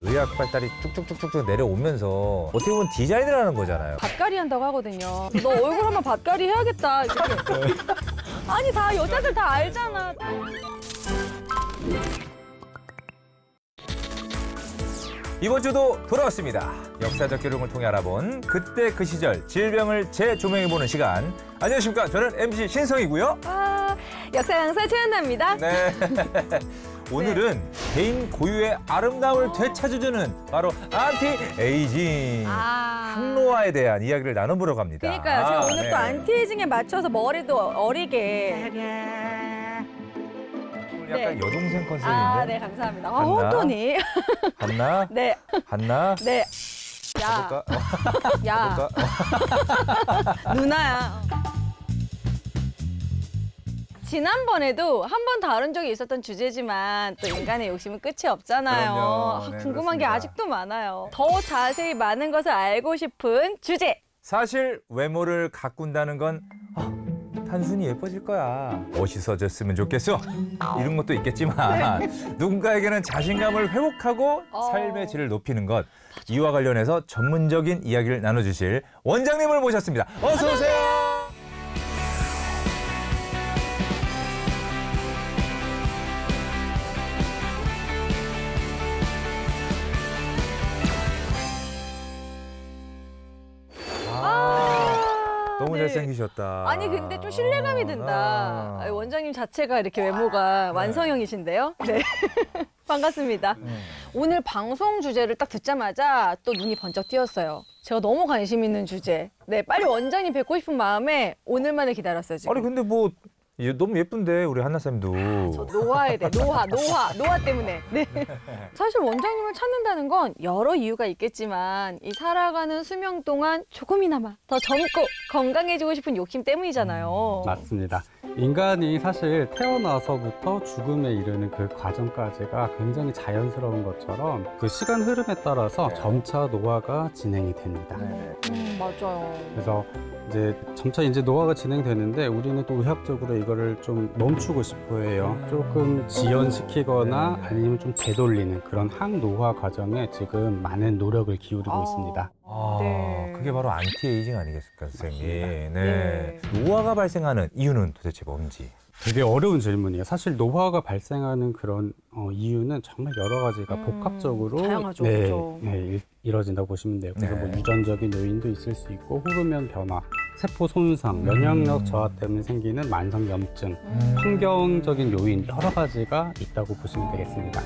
의학 발달이 쭉쭉쭉쭉 내려오면서 어떻게 보면 디자인을 하는 거잖아요. 밭갈이 한다고 하거든요. 너 얼굴 한번 밭갈이 해야겠다. 이렇게. 아니 다 여자들 다 알잖아. 이번 주도 돌아왔습니다. 역사적 기록을 통해 알아본 그때 그 시절 질병을 재조명해보는 시간. 안녕하십니까. 저는 MC 신성이고요. 역사 강사 최연다입니다. 네. 오늘은 개인 고유의 아름다움을 되찾아주는 바로 안티에이징 항노화에 대한 이야기를 나눠보려고 합니다. 그러니까요. 제가 오늘 또 안티에이징에 맞춰서 머리도 어리게. 약간 여동생 컨셉인데. 네, 감사합니다. 혼돈이. 한나? 네. 한나? 네. 야. 가볼까? 야. 누나야. 지난번에도 한 번 다룬 적이 있었던 주제지만 또 인간의 욕심은 끝이 없잖아요. 네, 궁금한 그렇습니다. 게 아직도 많아요. 더 자세히 많은 것을 알고 싶은 주제. 사실 외모를 가꾼다는 건 단순히 예뻐질 거야. 멋있어졌으면 좋겠어. 이런 것도 있겠지만 누군가에게는 자신감을 회복하고 삶의 질을 높이는 것. 이와 관련해서 전문적인 이야기를 나눠주실 원장님을 모셨습니다. 어서 오세요. 너무 네. 잘생기셨다. 아니 근데 좀 신뢰감이 든다. 아니, 원장님 자체가 이렇게 외모가 완성형이신데요. 네. 반갑습니다. 오늘 방송 주제를 딱 듣자마자 또 눈이 번쩍 띄었어요. 제가 너무 관심 있는 주제. 네, 빨리 원장님 뵙고 싶은 마음에 오늘만을 기다렸어요, 지금. 아니 근데 뭐 너무 예쁜데 우리 한나쌤도. 저 노화에 대해 노화 때문에. 네. 사실 원장님을 찾는다는 건 여러 이유가 있겠지만 이 살아가는 수명 동안 조금이나마 더 젊고 건강해지고 싶은 욕심 때문이잖아요. 맞습니다. 인간이 사실 태어나서부터 죽음에 이르는 그 과정까지가 굉장히 자연스러운 것처럼 그 시간 흐름에 따라서 점차 노화가 진행이 됩니다. 맞아요. 그래서 점차 노화가 진행되는데 우리는 또 의학적으로 이거를 좀 멈추고 싶어 해요. 조금 지연시키거나 아니면 좀 되돌리는 그런 항노화 과정에 지금 많은 노력을 기울이고 있습니다. 네. 그게 바로 안티에이징 아니겠습니까, 선생님? 네. 네. 노화가 발생하는 이유는 도대체 뭔지. 되게 어려운 질문이에요. 사실 노화가 발생하는 그런 이유는 정말 여러 가지가 복합적으로 다양하죠, 그렇죠. 이뤄진다고 보시면 돼요. 그래서 네. 뭐 유전적인 요인도 있을 수 있고 호르몬 변화, 세포 손상, 면역력 저하 때문에 생기는 만성 염증, 환경적인 요인 여러 가지가 있다고 보시면 되겠습니다.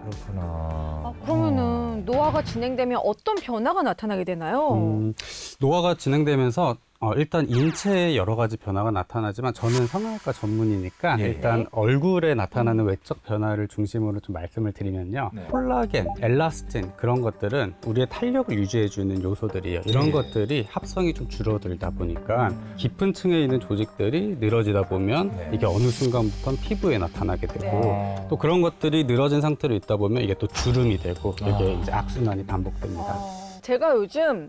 그렇구나. 그러면은 노화가 진행되면 어떤 변화가 나타나게 되나요? 노화가 진행되면서 일단 인체에 여러 가지 변화가 나타나지만 저는 성형외과 전문이니까 일단 얼굴에 나타나는 외적 변화를 중심으로 좀 말씀을 드리면요. 콜라겐, 엘라스틴 그런 것들은 우리의 탄력을 유지해주는 요소들이에요. 이런 것들이 합성이 좀 줄어들다 보니까 깊은 층에 있는 조직들이 늘어지다 보면 이게 어느 순간부터는 피부에 나타나게 되고 또 그런 것들이 늘어진 상태로 있다 보면 이게 또 주름이 되고 이게 이제 악순환이 반복됩니다. 제가 요즘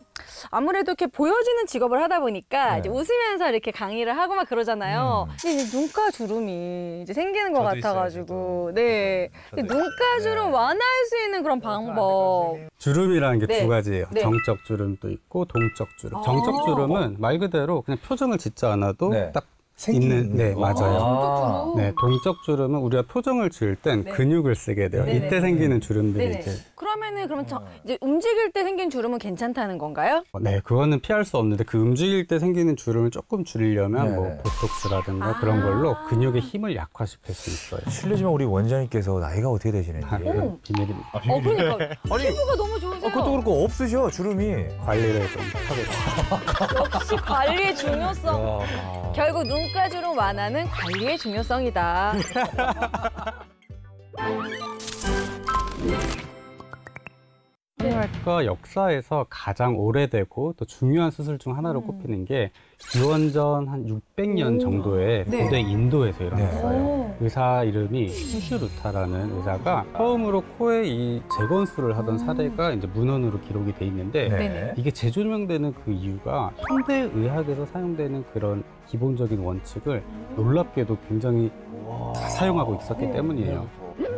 아무래도 이렇게 보여지는 직업을 하다 보니까 이제 웃으면서 이렇게 강의를 하고 막 그러잖아요. 근데 이제 눈가 주름이 이제 생기는 것 같아가지고, 네. 근데 눈가 주름 완화할 수 있는 그런 방법. 주름이라는 게 네. 두 가지예요. 네. 정적 주름도 있고 동적 주름. 정적 주름은 말 그대로 그냥 표정을 짓지 않아도 딱 있는, 맞아요. 네, 동적 주름은 우리가 표정을 지을 땐 근육을 쓰게 돼요. 이때 생기는 주름들이 이제. 그러면은 이제 움직일 때 생긴 주름은 괜찮다는 건가요? 네, 그거는 피할 수 없는데 그 움직일 때 생기는 주름을 조금 줄이려면 뭐 보톡스라든가 그런 걸로 근육의 힘을 약화시킬 수 있어요. 실례지만 우리 원장님께서 나이가 어떻게 되시는지. 그건 비밀입니다. 그러니까 피부가 너무 좋으세요. 그것도 그렇고 없으셔, 주름이. 관리를 좀 하고 있어요. 역시 관리의 중요성. 결국 눈가 주름 완화는 관리의 중요성이다. 성형외과 역사에서 가장 오래되고 또 중요한 수술 중 하나로 꼽히는 게 기원전 한 600년 정도에 고대 인도에서 일어났어요. 의사 이름이 수슈루타라는 의사가 처음으로 코에 이 재건수를 하던 사례가 이제 문헌으로 기록이 돼 있는데 이게 재조명되는 그 이유가 현대 의학에서 사용되는 그런 기본적인 원칙을 놀랍게도 굉장히 사용하고 있었기 때문이에요.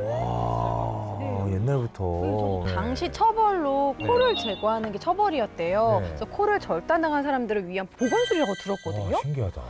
와, 옛날부터. 당시 처벌로 코를 제거하는 게 처벌이었대요. 네. 그래서 코를 절단당한 사람들을 위한 보건술이라고 들었거든요. 신기하다.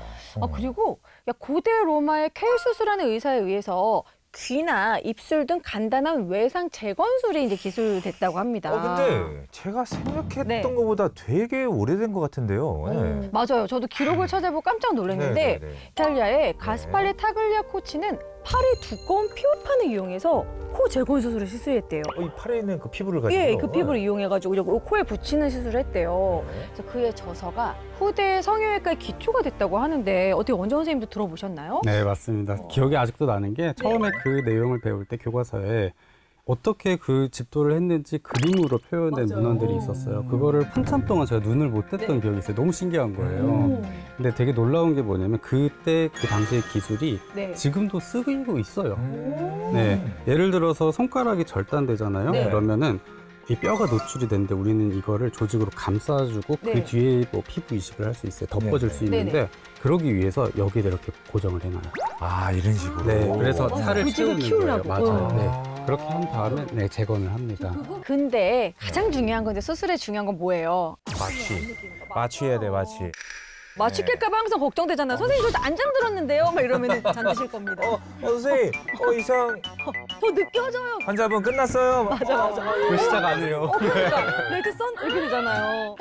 그리고 고대 로마의 케일 수술하는 의사에 의해서 귀나 입술 등 간단한 외상 재건술이 이제 기술됐다고 합니다. 근데 제가 생각했던 네. 것보다 되게 오래된 것 같은데요. 네. 맞아요. 저도 기록을 찾아보고 깜짝 놀랐는데 네. 이탈리아의 가스팔리 타글리아 코치는 팔이 두꺼운 피부판을 이용해서 코 재건 수술을 시술했대요. 이 팔에 있는 그 피부를 가지고. 예, 그 피부를 이용해가지고 이제 코에 붙이는 시술을 했대요. 네. 그래서 그의 저서가 후대 성형외과의 기초가 됐다고 하는데 어떻게 원장 선생님도 들어보셨나요? 네, 맞습니다. 기억이 아직도 나는 게 처음에 그 내용을 배울 때 교과서에 어떻게 그 집도를 했는지 그림으로 표현된 문헌들이 있었어요. 그거를 한참 동안 제가 눈을 못 뗐던 기억이 있어요. 너무 신기한 거예요. 근데 되게 놀라운 게 뭐냐면 그때 그 당시의 기술이 네. 지금도 쓰이고 있어요. 네, 예를 들어서 손가락이 절단되잖아요. 네. 그러면은 이 뼈가 노출이 되는데 우리는 이거를 조직으로 감싸주고 네. 그 뒤에 뭐 피부 이식을 할 수 있어요. 덮어줄 네. 수 있는데 네네. 그러기 위해서 여기다 이렇게 고정을 해놔요. 이런 식으로. 네, 그래서 살을 조직을 채우는 거예요. 키우려고. 맞아요. 네, 그렇게 한 다음에 네, 재건을 합니다. 근데 가장 중요한 건데 수술에 중요한 건 뭐예요? 마취해야 돼, 마취. 마취할까봐 항상 걱정되잖아요. 선생님 저 안장 들었는데요? 막 이러면 잠드실 겁니다. 선생님, 이상 더 느껴져요. 환자분 끝났어요. 맞아. 그 시작 아니에요. 그러니까 레드선 이렇게 되잖아요.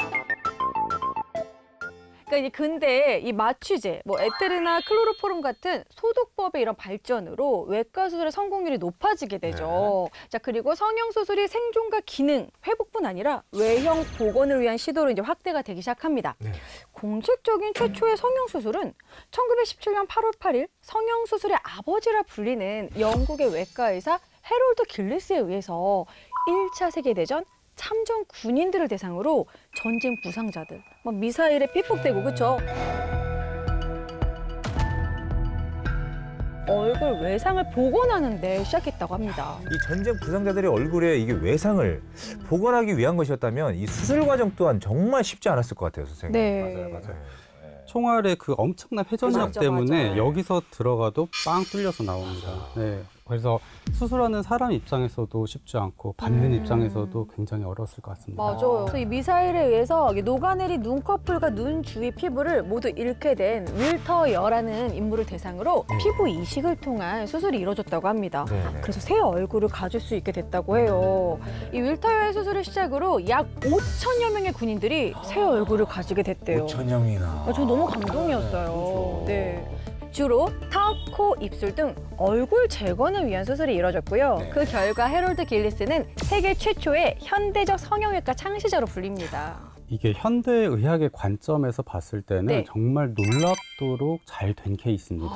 그러니까 이제 근데 이 마취제, 뭐 에테르나 클로로포름 같은 소독법의 이런 발전으로 외과 수술의 성공률이 높아지게 되죠. 자, 그리고 성형 수술이 생존과 기능 회복뿐 아니라 외형 복원을 위한 시도로 이제 확대가 되기 시작합니다. 공식적인 최초의 성형 수술은 1917년 8월 8일 성형 수술의 아버지라 불리는 영국의 외과 의사 해롤드 길리스에 의해서 1차 세계대전 참전 군인들을 대상으로 전쟁 부상자들, 막 미사일에 피폭되고 그렇죠. 얼굴 외상을 복원하는 데 시작했다고 합니다. 이 전쟁 부상자들의 얼굴에 이게 외상을 복원하기 위한 것이었다면 이 수술 과정 또한 정말 쉽지 않았을 것 같아요, 선생님. 네. 맞아요. 총알의 그 엄청난 회전력 맞아, 때문에 맞아. 여기서 들어가도 빵 뚫려서 나옵니다. 네. 그래서 수술하는 사람 입장에서도 쉽지 않고 받는 입장에서도 굉장히 어려웠을 것 같습니다. 맞아요. 그래서 이 미사일에 의해서 녹아내린 눈꺼풀과 눈 주위 피부를 모두 잃게 된 윌터 여라는 인물을 대상으로 피부 이식을 통한 수술이 이루어졌다고 합니다. 네네. 그래서 새 얼굴을 가질 수 있게 됐다고 해요. 이 윌터 여의 수술을 시작으로 약 5천여 명의 군인들이 새 얼굴을 가지게 됐대요. 5천명이나. 저 너무 감동이었어요. 네. 주로 턱, 코, 입술 등 얼굴 재건을 위한 수술이 이루어졌고요. 그 결과 해롤드 길리스는 세계 최초의 현대적 성형외과 창시자로 불립니다. 이게 현대의학의 관점에서 봤을 때는 네. 정말 놀랍도록 잘 된 케이스입니다.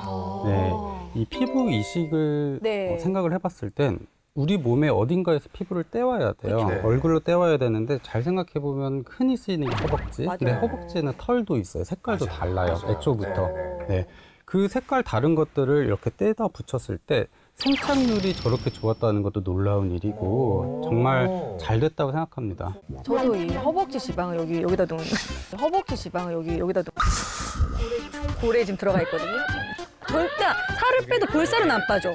네. 이 피부 이식을 네. 생각을 해봤을 땐 우리 몸의 어딘가에서 피부를 떼와야 돼요. 그쵸. 네. 얼굴로 떼와야 되는데 잘 생각해보면 흔히 쓰이는 게 허벅지. 맞아요. 근데 허벅지는 털도 있어요. 색깔도 달라요. 애초부터. 네. 네. 그 색깔 다른 것들을 이렇게 떼다 붙였을 때 생착률이 저렇게 좋았다는 것도 놀라운 일이고 정말 잘 됐다고 생각합니다. 저도 이 허벅지 지방을 여기다 놓은 허벅지 지방을 여기다 놓은 고래에 지금 들어가 있거든요. 절대 살을 빼도 볼살은 안 빠져.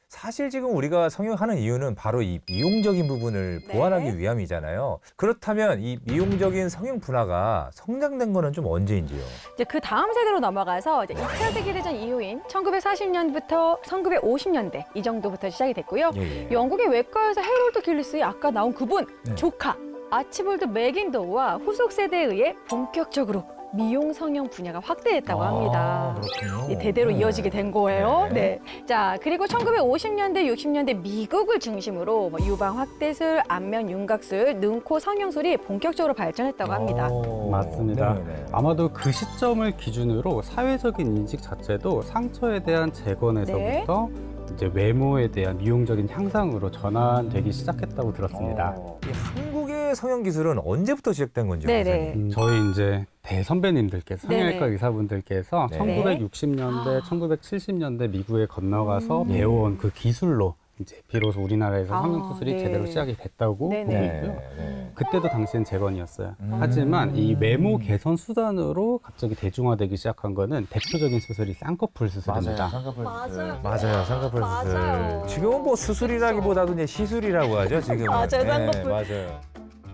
사실 지금 우리가 성형하는 이유는 바로 이 미용적인 부분을 네. 보완하기 위함이잖아요. 그렇다면 이 미용적인 성형 분화가 성장된 거는 좀 언제인지요? 이제 그 다음 세대로 넘어가서 이제 2차 세계대전 이후인 1940년부터 1950년대 이 정도부터 시작이 됐고요. 예. 영국의 외과의사 해롤드 길리스의 아까 나온 그분 네. 조카 아치볼드 맥인도우와 후속 세대에 의해 본격적으로 미용 성형 분야가 확대됐다고 합니다. 그렇군요. 이 대대로 이어지게 된 거예요. 네. 자, 그리고 1950년대, 60년대 미국을 중심으로 뭐 유방 확대술, 안면 윤곽술, 눈코 성형술이 본격적으로 발전했다고 합니다. 맞습니다. 네네. 아마도 그 시점을 기준으로 사회적인 인식 자체도 상처에 대한 재건에서부터 이제 외모에 대한 미용적인 향상으로 전환되기 시작했다고 들었습니다. 이 한국의 성형 기술은 언제부터 시작된 건지 네네. 저희 이제 대선배님들께서 성형외과 네네. 의사분들께서 네. 1960년대, 1970년대 미국에 건너가서 배워온 그 기술로 이제 비로소 우리나라에서 성형수술이 네. 제대로 시작이 됐다고 보고 네네. 있고요. 네. 그때도 당시엔 재건이었어요. 하지만 이 외모 개선 수단으로 갑자기 대중화되기 시작한 거는 대표적인 수술이 쌍꺼풀 수술입니다. 쌍꺼풀 수술. 맞아요. 맞아요, 쌍꺼풀 수술. 맞아요. 지금은 뭐 수술이라기보다도 이제 시술이라고 하죠, 지금은. 맞아요, 네, 쌍꺼풀. 맞아요.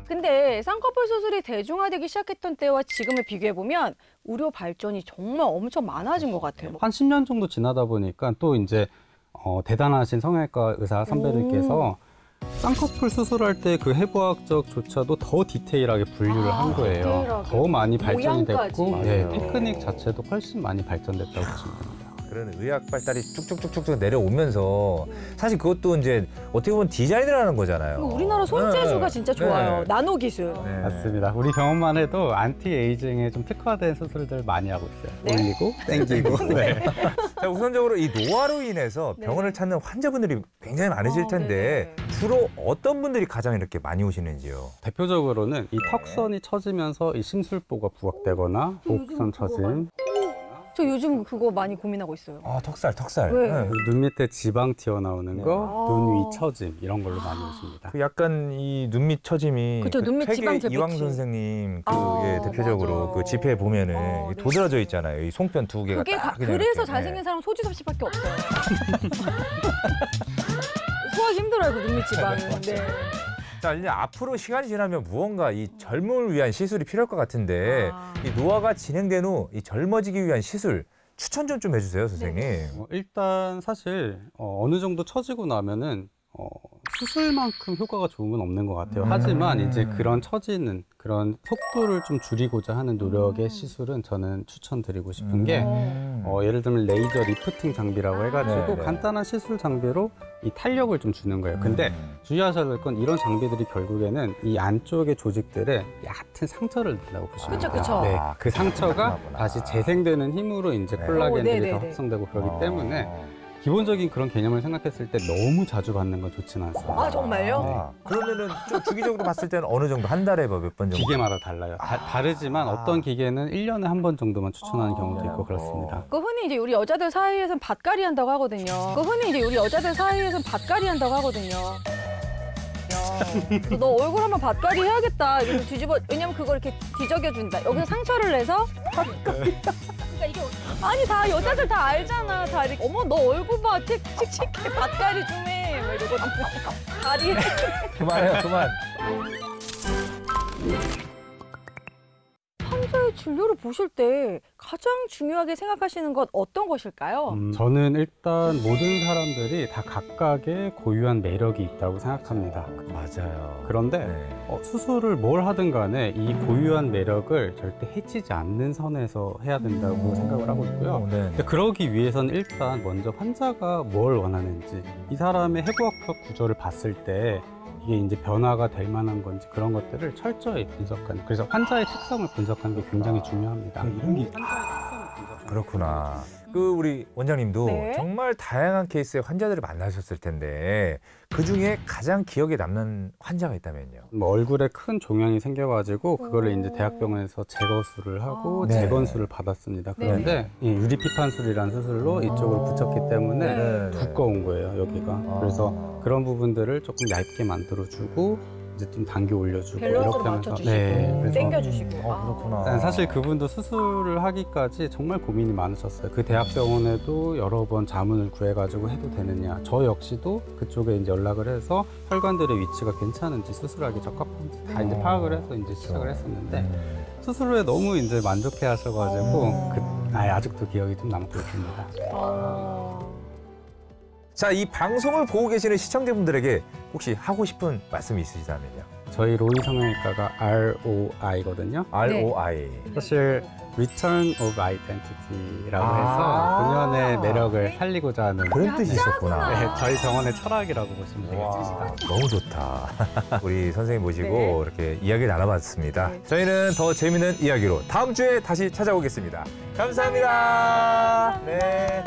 근데 쌍꺼풀 수술이 대중화되기 시작했던 때와 지금을 비교해보면 의료 발전이 정말 엄청 많아진 것 같아요. 한 10년 정도 지나다 보니까 또 이제 대단하신 성형외과 의사 선배들께서 쌍꺼풀 수술할 때 그 해부학적조차도 더 디테일하게 분류를 한 거예요. 디테일하게. 더 많이 발전이 모양까지. 됐고 네, 맞아요. 테크닉 자체도 훨씬 많이 발전됐다고 보시면 됩니다. 그런 의학 발달이 쭉쭉쭉쭉 내려오면서 사실 그것도 이제 어떻게 보면 디자인을 하는 거잖아요. 우리나라 손재주가 네. 진짜 좋아요. 네. 나노 기술. 네. 맞습니다. 우리 병원만 해도 안티에이징에 좀 특화된 수술들 많이 하고 있어요. 네? 올리고 땡기고. 네. 자, 우선적으로 이 노화로 인해서 네. 병원을 찾는 환자분들이 굉장히 많으실 텐데 네네. 주로 어떤 분들이 가장 이렇게 많이 오시는지요? 대표적으로는 이 턱선이 처지면서 이 심술보가 부각되거나 목선 처짐, 저 요즘 그거 많이 고민하고 있어요. 아, 턱살. 왜? 네. 눈 밑에 지방 튀어나오는 거, 아. 눈 위 처짐 이런 걸로 많이 오십니다. 그 약간 이 눈밑 처짐이 그쵸, 눈밑 지방 퇴계 이왕 결핍증. 선생님 그 아, 예, 대표적으로 맞아. 그 지폐에 보면은 네. 도드라져 있잖아요. 이 송편 두 개가 그게 딱 그냥 그래서 이렇게. 잘생긴 네. 사람 소지섭 씨밖에 없어요. 소화하기 힘들어요, 그 눈밑 지방은. 네. 자, 이제 앞으로 시간이 지나면 무언가 이 젊음을 위한 시술이 필요할 것 같은데 아. 이 노화가 진행된 후 이 젊어지기 위한 시술 추천 좀 해주세요, 선생님. 일단 사실 어느 정도 처지고 나면은 수술만큼 효과가 좋은 건 없는 것 같아요. 하지만 이제 그런 처지는 그런 속도를 좀 줄이고자 하는 노력의 시술은 저는 추천드리고 싶은 게 예를 들면 레이저 리프팅 장비라고 해가지고 네. 간단한 시술 장비로 이 탄력을 좀 주는 거예요. 근데 주의하셔야 될 건 이런 장비들이 결국에는 이 안쪽의 조직들에 얕은 상처를 낸다고 보시면 그쵸, 돼요. 그쵸. 네, 그 상처가 그렇구나. 다시 재생되는 힘으로 이제 네. 콜라겐들이 네네네. 더 합성되고 그러기 때문에 기본적인 그런 개념을 생각했을 때 너무 자주 받는 건 좋지는 않습니다. 아, 정말요? 아, 그러면은 좀 주기적으로 봤을 때는 어느 정도 한 달에 몇 번 정도? 기계마다 달라요. 다르지만 어떤 기계는 1년에 한 번 정도만 추천하는 경우도 있고 그렇습니다. 그 흔히 이제 우리 여자들 사이에서는 밭갈이 한다고 하거든요. 그 흔히 이제 우리 여자들 사이에서는 밭갈이 한다고 하거든요. 너 얼굴 한번 밭갈이 해야겠다. 이렇게 뒤집어. 왜냐면 그걸 이렇게 뒤적여준다. 여기서 상처를 내서 그러니까 이게 아니 다 여자들 다 알잖아. 다 이렇게 어머 너 얼굴 봐. 칙칙해. 밭갈이 좀 해. 막 이러거든요. 다리. 그만해요, 그만. 환자의 진료를 보실 때 가장 중요하게 생각하시는 건 어떤 것일까요? 저는 일단 모든 사람들이 다 각각의 고유한 매력이 있다고 생각합니다. 맞아요. 그런데 네. 수술을 뭘 하든 간에 이 고유한 매력을 절대 해치지 않는 선에서 해야 된다고 생각을 하고 있고요. 네. 근데 그러기 위해서는 일단 먼저 환자가 뭘 원하는지 이 사람의 해부학적 구조를 봤을 때 이게 이제 변화가 될 만한 건지 그런 것들을 철저히 분석하는 그래서 환자의 특성을 분석하는 게 굉장히 중요합니다. 그렇구나. 그 우리 원장님도 네. 정말 다양한 케이스의 환자들을 만나셨을 텐데 그 중에 가장 기억에 남는 환자가 있다면요. 뭐 얼굴에 큰 종양이 생겨가지고 그거를 이제 대학병원에서 제거술을 하고 네. 재건술을 받았습니다. 그런데 이 유리피판술이라는 수술로 이쪽을 붙였기 때문에 네. 두꺼운 거예요, 여기가. 그래서 그런 부분들을 조금 얇게 만들어주고 이제 좀 당겨 올려주고 밸런스로 이렇게 하면서 맞춰주시고 그래서 땡겨주시고. 그렇구나. 사실 그분도 수술을 하기까지 정말 고민이 많으셨어요. 그 대학병원에도 여러 번 자문을 구해가지고 해도 되느냐. 저 역시도 그쪽에 이제 연락을 해서 혈관들의 위치가 괜찮은지 수술하기 적합한지 다 이제 파악을 해서 이제 시작을 했었는데 수술 후에 너무 이제 만족해 하셔가지고 아직도 기억이 좀 남고 있습니다. 자, 이 방송을 보고 계시는 시청자분들에게 혹시 하고 싶은 말씀이 있으시다면요. 저희 로이 성형외과가 ROI거든요. ROI. 사실 Return of Identity라고 해서 본연의 매력을 살리고자 하는 그런 뜻이 있었구나. 네, 저희 병원의 철학이라고 보시면 되겠습니다. 와, 너무 좋다. 우리 선생님 모시고 네. 이렇게 이야기 나눠봤습니다. 네. 저희는 더 재미있는 이야기로 다음 주에 다시 찾아오겠습니다. 감사합니다. 네.